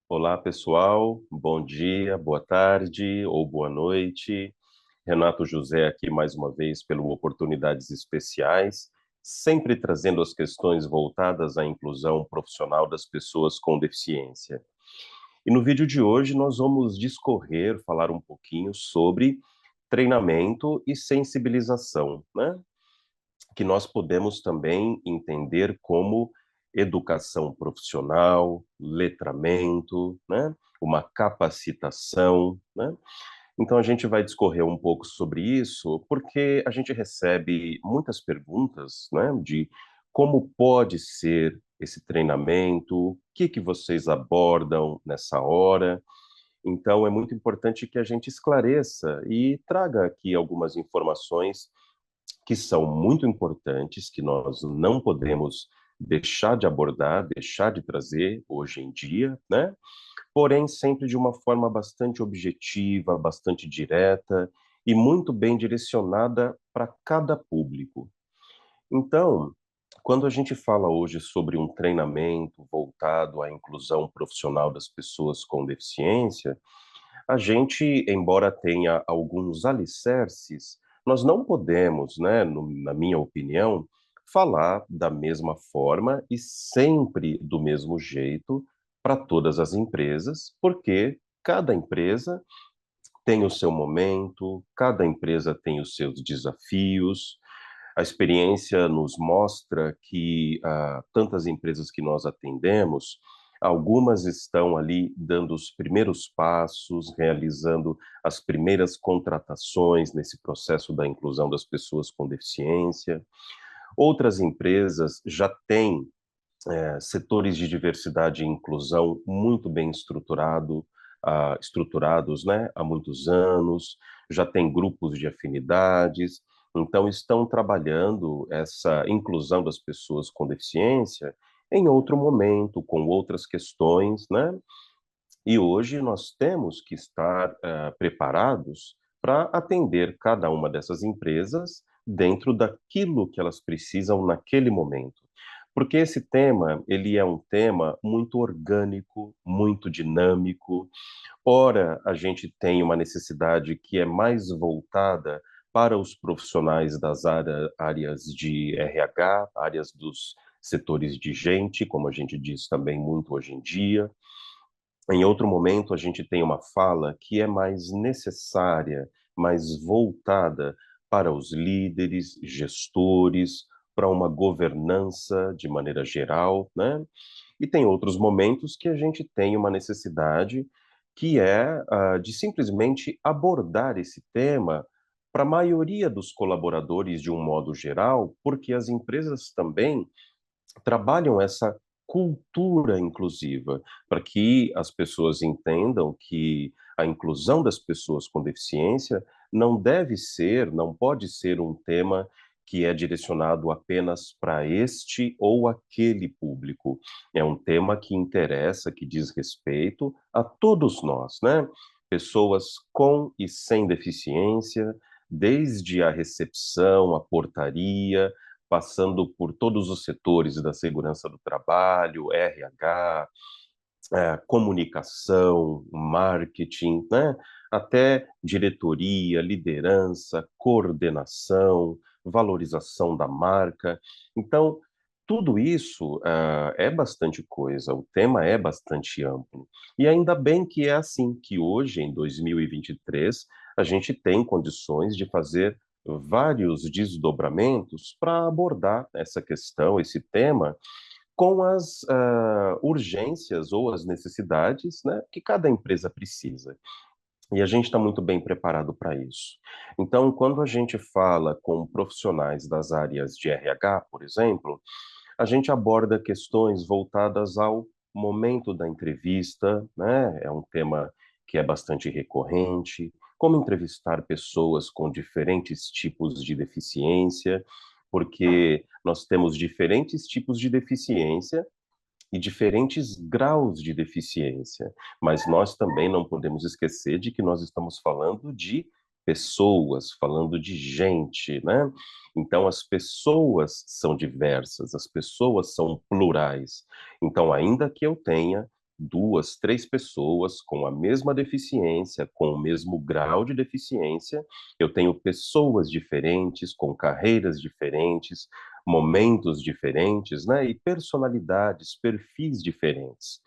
Olá, pessoal. Bom dia, boa tarde ou boa noite. Renato José aqui mais uma vez pelo Oportunidades Especiais, sempre trazendo as questões voltadas à inclusão profissional das pessoas com deficiência. E no vídeo de hoje nós vamos discorrer, falar um pouquinho sobre treinamento e sensibilização, né? Que nós podemos também entender como educação profissional, letramento, né? Uma capacitação, né? Então a gente vai discorrer um pouco sobre isso, porque a gente recebe muitas perguntas, né, de como pode ser esse treinamento, o que que vocês abordam nessa hora. Então é muito importante que a gente esclareça e traga aqui algumas informações que são muito importantes, que nós não podemos deixar de abordar, deixar de trazer hoje em dia, né? Porém, sempre de uma forma bastante objetiva, bastante direta e muito bem direcionada para cada público. Então, quando a gente fala hoje sobre um treinamento voltado à inclusão profissional das pessoas com deficiência, a gente, embora tenha alguns alicerces, nós não podemos, né, na minha opinião, falar da mesma forma e sempre do mesmo jeito para todas as empresas, porque cada empresa tem o seu momento, cada empresa tem os seus desafios. A experiência nos mostra que tantas empresas que nós atendemos, algumas estão ali dando os primeiros passos, realizando as primeiras contratações nesse processo da inclusão das pessoas com deficiência. Outras empresas já têm setores de diversidade e inclusão muito bem estruturados, né, há muitos anos, já tem grupos de afinidades, então estão trabalhando essa inclusão das pessoas com deficiência em outro momento, com outras questões, né? E hoje nós temos que estar preparados para atender cada uma dessas empresas dentro daquilo que elas precisam naquele momento. Porque esse tema, ele é um tema muito orgânico, muito dinâmico. Ora, a gente tem uma necessidade que é mais voltada para os profissionais das áreas de RH, áreas dos setores de gente, como a gente diz também muito hoje em dia. Em outro momento, a gente tem uma fala que é mais necessária, mais voltada para os líderes, gestores, para uma governança de maneira geral, né? E tem outros momentos que a gente tem uma necessidade que é de simplesmente abordar esse tema para a maioria dos colaboradores de um modo geral, porque as empresas também trabalham essa cultura inclusiva, para que as pessoas entendam que a inclusão das pessoas com deficiência não deve ser, não pode ser um tema que é direcionado apenas para este ou aquele público. É um tema que interessa, que diz respeito a todos nós, né? Pessoas com e sem deficiência, desde a recepção, a portaria, passando por todos os setores da segurança do trabalho, RH, comunicação, marketing, né? Até diretoria, liderança, coordenação, valorização da marca. Então, tudo isso é bastante coisa, o tema é bastante amplo. E ainda bem que é assim, que hoje, em 2023, a gente tem condições de fazer vários desdobramentos para abordar essa questão, esse tema, com as urgências ou as necessidades, né, que cada empresa precisa. E a gente está muito bem preparado para isso. Então, quando a gente fala com profissionais das áreas de RH, por exemplo, a gente aborda questões voltadas ao momento da entrevista, né? É um tema que é bastante recorrente, como entrevistar pessoas com diferentes tipos de deficiência, porque nós temos diferentes tipos de deficiência e diferentes graus de deficiência, mas nós também não podemos esquecer de que nós estamos falando de pessoas, falando de gente, né? Então as pessoas são diversas, as pessoas são plurais. Então, ainda que eu tenha duas, três pessoas com a mesma deficiência, com o mesmo grau de deficiência. Eu tenho pessoas diferentes, com carreiras diferentes, momentos diferentes, né? E personalidades, perfis diferentes.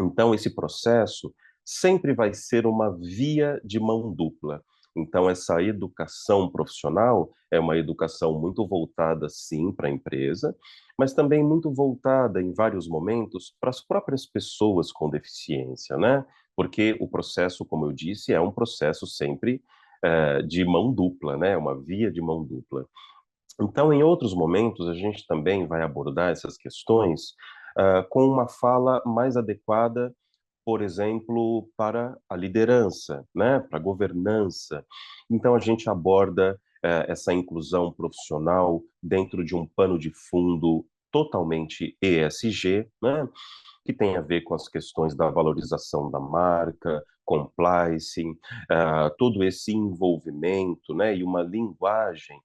Então, esse processo sempre vai ser uma via de mão dupla. Então, essa educação profissional é uma educação muito voltada, sim, para a empresa, mas também muito voltada, em vários momentos, para as próprias pessoas com deficiência, né? Porque o processo, como eu disse, é um processo sempre de mão dupla, né? Uma via de mão dupla. Então, em outros momentos, a gente também vai abordar essas questões com uma fala mais adequada, por exemplo, para a liderança, né, para a governança. Então, a gente aborda essa inclusão profissional dentro de um pano de fundo totalmente ESG, né, que tem a ver com as questões da valorização da marca, compliance, todo esse envolvimento, né, e uma linguagem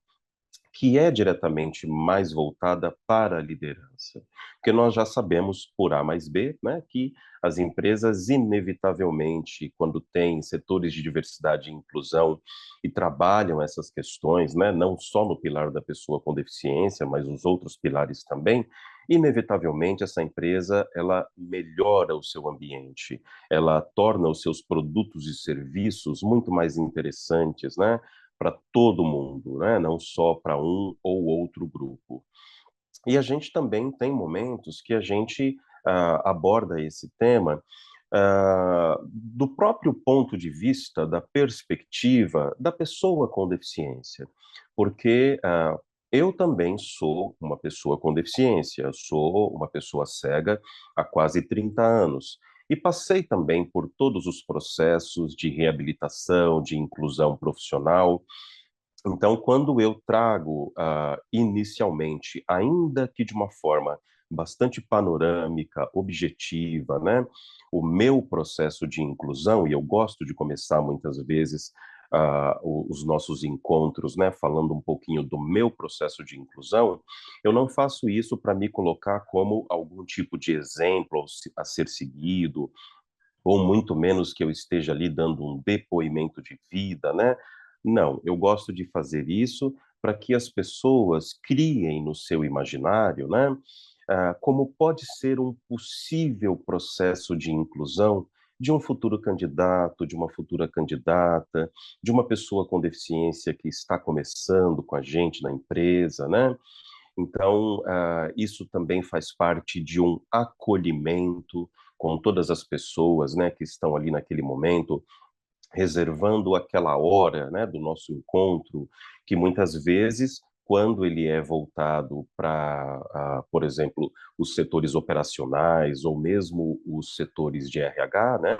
que é diretamente mais voltada para a liderança. Porque nós já sabemos, por A mais B, né, que as empresas, inevitavelmente, quando têm setores de diversidade e inclusão e trabalham essas questões, né, não só no pilar da pessoa com deficiência, mas os outros pilares também, inevitavelmente essa empresa ela melhora o seu ambiente, ela torna os seus produtos e serviços muito mais interessantes, né, para todo mundo, né? Não só para um ou outro grupo. E a gente também tem momentos que a gente aborda esse tema do próprio ponto de vista, da perspectiva da pessoa com deficiência, porque eu também sou uma pessoa com deficiência, eu sou uma pessoa cega há quase 30 anos. E passei também por todos os processos de reabilitação, de inclusão profissional, então, quando eu trago, inicialmente, ainda que de uma forma bastante panorâmica, objetiva, né, o meu processo de inclusão, e eu gosto de começar muitas vezes os nossos encontros, né, falando um pouquinho do meu processo de inclusão, eu não faço isso para me colocar como algum tipo de exemplo a ser seguido, ou muito menos que eu esteja ali dando um depoimento de vida, né? Não, eu gosto de fazer isso para que as pessoas criem no seu imaginário, né? Como pode ser um possível processo de inclusão de um futuro candidato, de uma futura candidata, de uma pessoa com deficiência que está começando com a gente na empresa, né? Então, isso também faz parte de um acolhimento com todas as pessoas, né, que estão ali naquele momento, reservando aquela hora, né, do nosso encontro, que muitas vezes, quando ele é voltado para, por exemplo, os setores operacionais ou mesmo os setores de RH, né,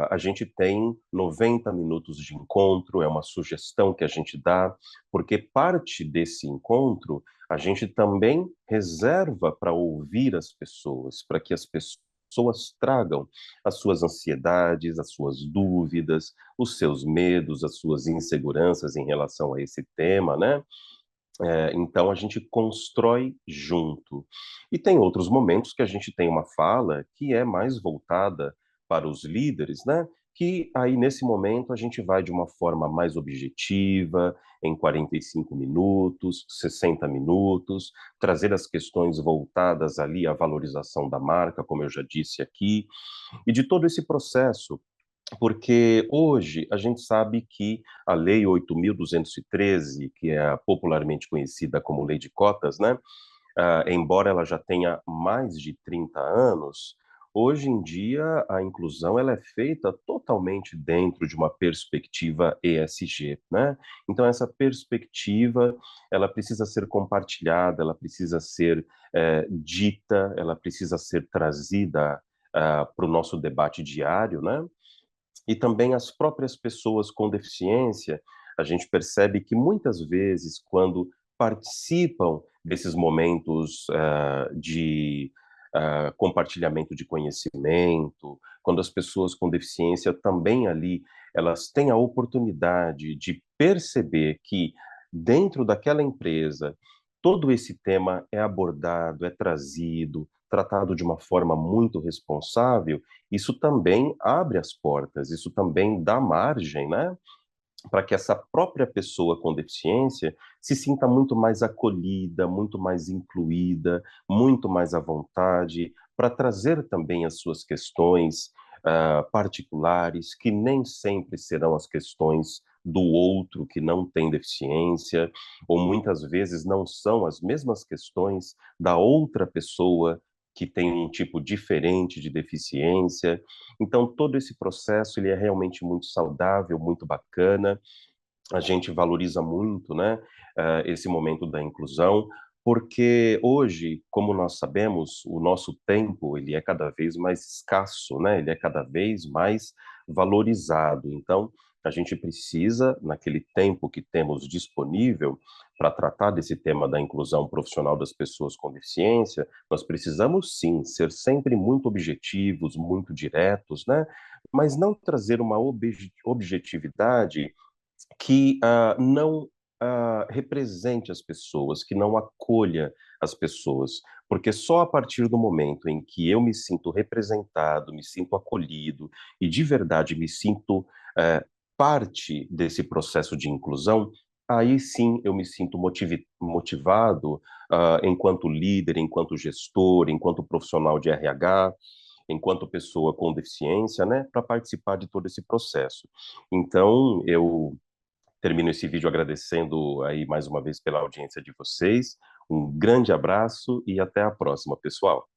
a gente tem 90 minutos de encontro, é uma sugestão que a gente dá, porque parte desse encontro a gente também reserva para ouvir as pessoas, para que as pessoas tragam as suas ansiedades, as suas dúvidas, os seus medos, as suas inseguranças em relação a esse tema, né? Então a gente constrói junto. E tem outros momentos que a gente tem uma fala que é mais voltada para os líderes, né? Que aí nesse momento a gente vai de uma forma mais objetiva, em 45 minutos, 60 minutos, trazer as questões voltadas ali à valorização da marca, como eu já disse aqui, e de todo esse processo, porque hoje a gente sabe que a Lei 8.213, que é popularmente conhecida como Lei de Cotas, né, embora ela já tenha mais de 30 anos, hoje em dia a inclusão ela é feita totalmente dentro de uma perspectiva ESG, né? Então essa perspectiva ela precisa ser compartilhada, ela precisa ser dita, ela precisa ser trazida para o nosso debate diário, né? E também as próprias pessoas com deficiência, a gente percebe que muitas vezes, quando participam desses momentos de compartilhamento de conhecimento, quando as pessoas com deficiência também ali, elas têm a oportunidade de perceber que dentro daquela empresa, todo esse tema é abordado, é trazido, tratado de uma forma muito responsável, isso também abre as portas, isso também dá margem, né, para que essa própria pessoa com deficiência se sinta muito mais acolhida, muito mais incluída, muito mais à vontade, para trazer também as suas questões particulares, que nem sempre serão as questões do outro que não tem deficiência, ou muitas vezes não são as mesmas questões da outra pessoa que tem um tipo diferente de deficiência. Então, todo esse processo ele é realmente muito saudável, muito bacana. A gente valoriza muito, né, esse momento da inclusão, porque hoje, como nós sabemos, o nosso tempo ele é cada vez mais escasso, né? Ele é cada vez mais valorizado. Então, a gente precisa, naquele tempo que temos disponível para tratar desse tema da inclusão profissional das pessoas com deficiência, nós precisamos sim ser sempre muito objetivos, muito diretos, né? Mas não trazer uma objetividade que não represente as pessoas, que não acolha as pessoas, porque só a partir do momento em que eu me sinto representado, me sinto acolhido e de verdade me sinto parte desse processo de inclusão, aí sim eu me sinto motivado enquanto líder, enquanto gestor, enquanto profissional de RH, enquanto pessoa com deficiência, né, para participar de todo esse processo. Então, eu termino esse vídeo agradecendo aí mais uma vez pela audiência de vocês. Um grande abraço e até a próxima, pessoal.